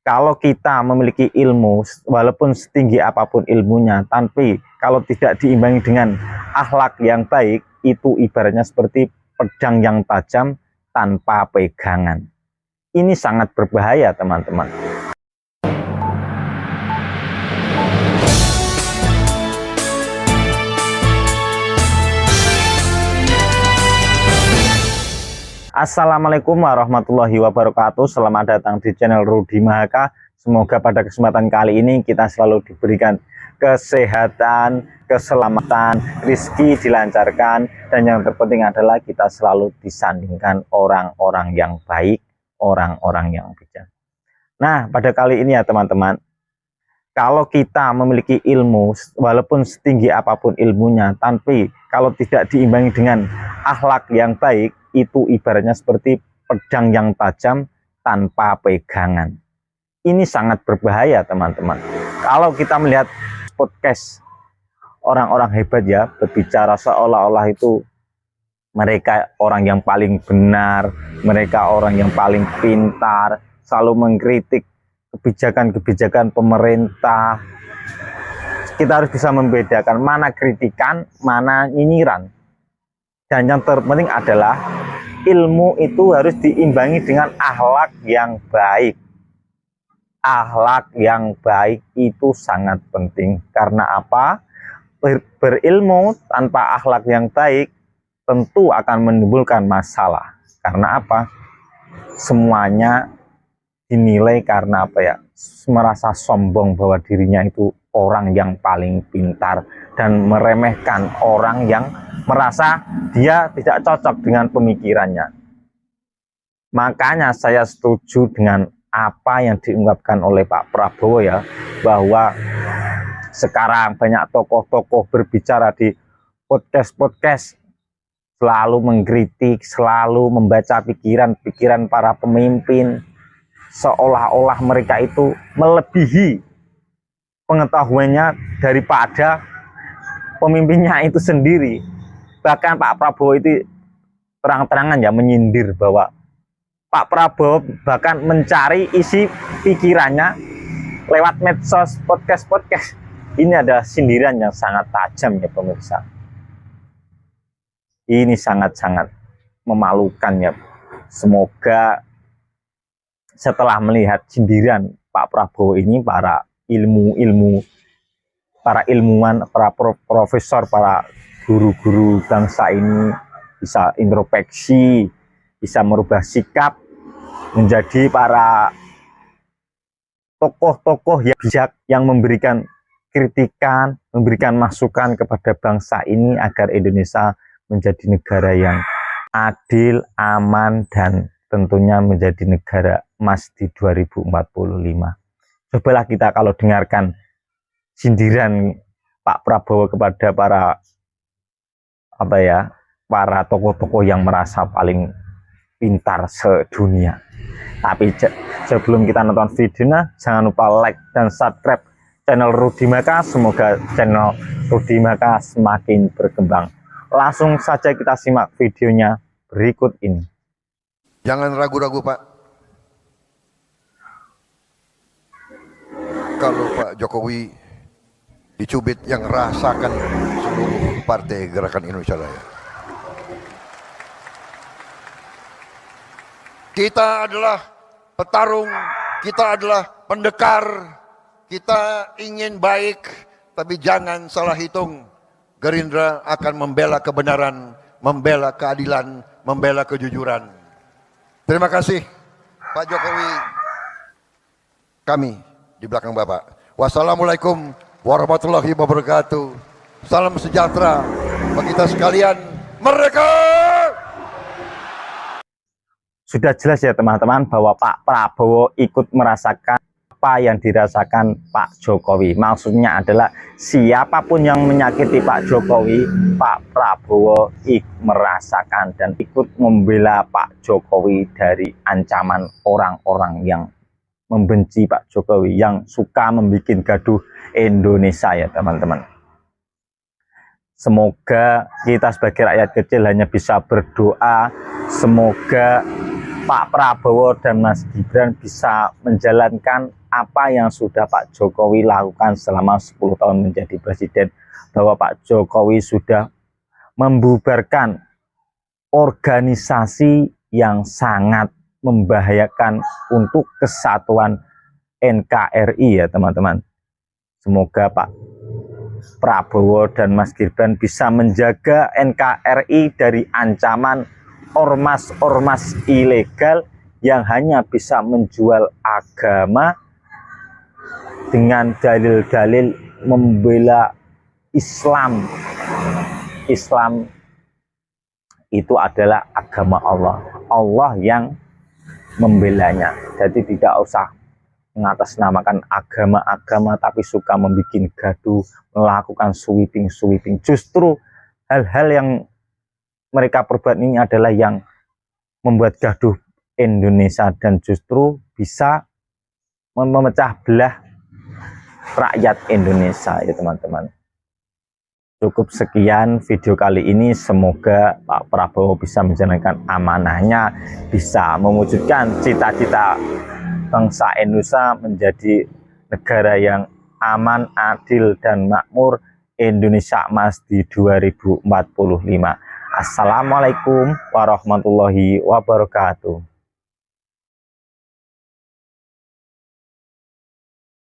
Kalau kita memiliki ilmu, walaupun setinggi apapun ilmunya, tapi kalau tidak diimbangi dengan akhlak yang baik, itu ibaratnya seperti pedang yang tajam tanpa pegangan. Ini sangat berbahaya, teman-teman. Assalamualaikum warahmatullahi wabarakatuh. Selamat datang di channel Rudy Mahaka. Semoga pada kesempatan kali ini kita selalu diberikan kesehatan, keselamatan, rezeki dilancarkan, dan yang terpenting adalah kita selalu disandingkan orang-orang yang baik, orang-orang yang bijak. Nah, pada kali ini ya teman-teman, kalau kita memiliki ilmu, walaupun setinggi apapun ilmunya, tapi kalau tidak diimbangi dengan akhlak yang baik, itu ibaratnya seperti pedang yang tajam tanpa pegangan. Ini sangat berbahaya, teman-teman. Kalau kita melihat podcast orang-orang hebat ya, berbicara seolah-olah itu mereka orang yang paling benar, mereka orang yang paling pintar, selalu mengkritik kebijakan-kebijakan pemerintah. Kita harus bisa membedakan mana kritikan, mana nyinyiran. Dan yang terpenting adalah ilmu itu harus diimbangi dengan akhlak yang baik. Akhlak yang baik itu sangat penting. Karena apa? Berilmu tanpa akhlak yang baik tentu akan menimbulkan masalah. Karena apa? Semuanya dinilai karena apa ya? Merasa sombong bahwa dirinya itu orang yang paling pintar dan meremehkan orang yang merasa dia tidak cocok dengan pemikirannya. Makanya saya setuju dengan apa yang diungkapkan oleh Pak Prabowo ya, bahwa sekarang banyak tokoh-tokoh berbicara di podcast-podcast selalu mengkritik, selalu membaca pikiran-pikiran para pemimpin, seolah-olah mereka itu melebihi pengetahuannya daripada pemimpinnya itu sendiri. Bahkan Pak Prabowo itu terang-terangan ya menyindir bahwa Pak Prabowo bahkan mencari isi pikirannya lewat medsos, podcast. Ini adalah sindiran yang sangat tajam ya pemirsa. Ini sangat-sangat memalukan ya. Semoga setelah melihat sindiran Pak Prabowo ini, para ilmuwan, para profesor, para guru-guru bangsa ini bisa introspeksi, bisa merubah sikap menjadi para tokoh-tokoh yang bijak, yang memberikan kritikan, memberikan masukan kepada bangsa ini agar Indonesia menjadi negara yang adil, aman, dan tentunya menjadi negara emas di 2045. Cobalah kita kalau dengarkan sindiran Pak Prabowo kepada para tokoh-tokoh yang merasa paling pintar sedunia. Tapi sebelum kita nonton videonya, jangan lupa like dan subscribe channel Rudy Mahaka. Semoga channel Rudy Mahaka semakin berkembang. Langsung saja kita simak videonya berikut ini. Jangan ragu-ragu Pak. Kalau Pak Jokowi dicubit, yang rasakan seluruh partai Gerakan Indonesia Raya. Kita adalah petarung, kita adalah pendekar, kita ingin baik, tapi jangan salah hitung. Gerindra akan membela kebenaran, membela keadilan, membela kejujuran. Terima kasih Pak Jokowi. Kami di belakang Bapak. Wassalamualaikum warahmatullahi wabarakatuh. Salam sejahtera bagi kita sekalian. Merdeka! Sudah jelas ya teman-teman bahwa Pak Prabowo ikut merasakan apa yang dirasakan Pak Jokowi. Maksudnya adalah siapapun yang menyakiti Pak Jokowi, Pak Prabowo merasakan dan ikut membela Pak Jokowi dari ancaman orang-orang yang membenci Pak Jokowi, yang suka membuat gaduh Indonesia ya teman-teman. Semoga kita sebagai rakyat kecil hanya bisa berdoa, semoga Pak Prabowo dan Mas Gibran bisa menjalankan apa yang sudah Pak Jokowi lakukan selama 10 tahun menjadi presiden, bahwa Pak Jokowi sudah membubarkan organisasi yang sangat membahayakan untuk kesatuan NKRI ya teman-teman. Semoga Pak Prabowo dan Mas Gibran bisa menjaga NKRI dari ancaman ormas-ormas ilegal yang hanya bisa menjual agama dengan dalil-dalil membela Islam. Islam itu adalah agama Allah. Allah yang membelanya. Jadi tidak usah mengatasnamakan agama-agama tapi suka membuat gaduh, melakukan sweeping. Justru hal-hal yang mereka perbuat ini adalah yang membuat gaduh Indonesia dan justru bisa memecah belah rakyat Indonesia ya teman-teman. Cukup sekian video kali ini, semoga Pak Prabowo bisa menjalankan amanahnya, bisa mewujudkan cita-cita bangsa Indonesia menjadi negara yang aman, adil, dan makmur, Indonesia Emas di 2045. Assalamualaikum warahmatullahi wabarakatuh.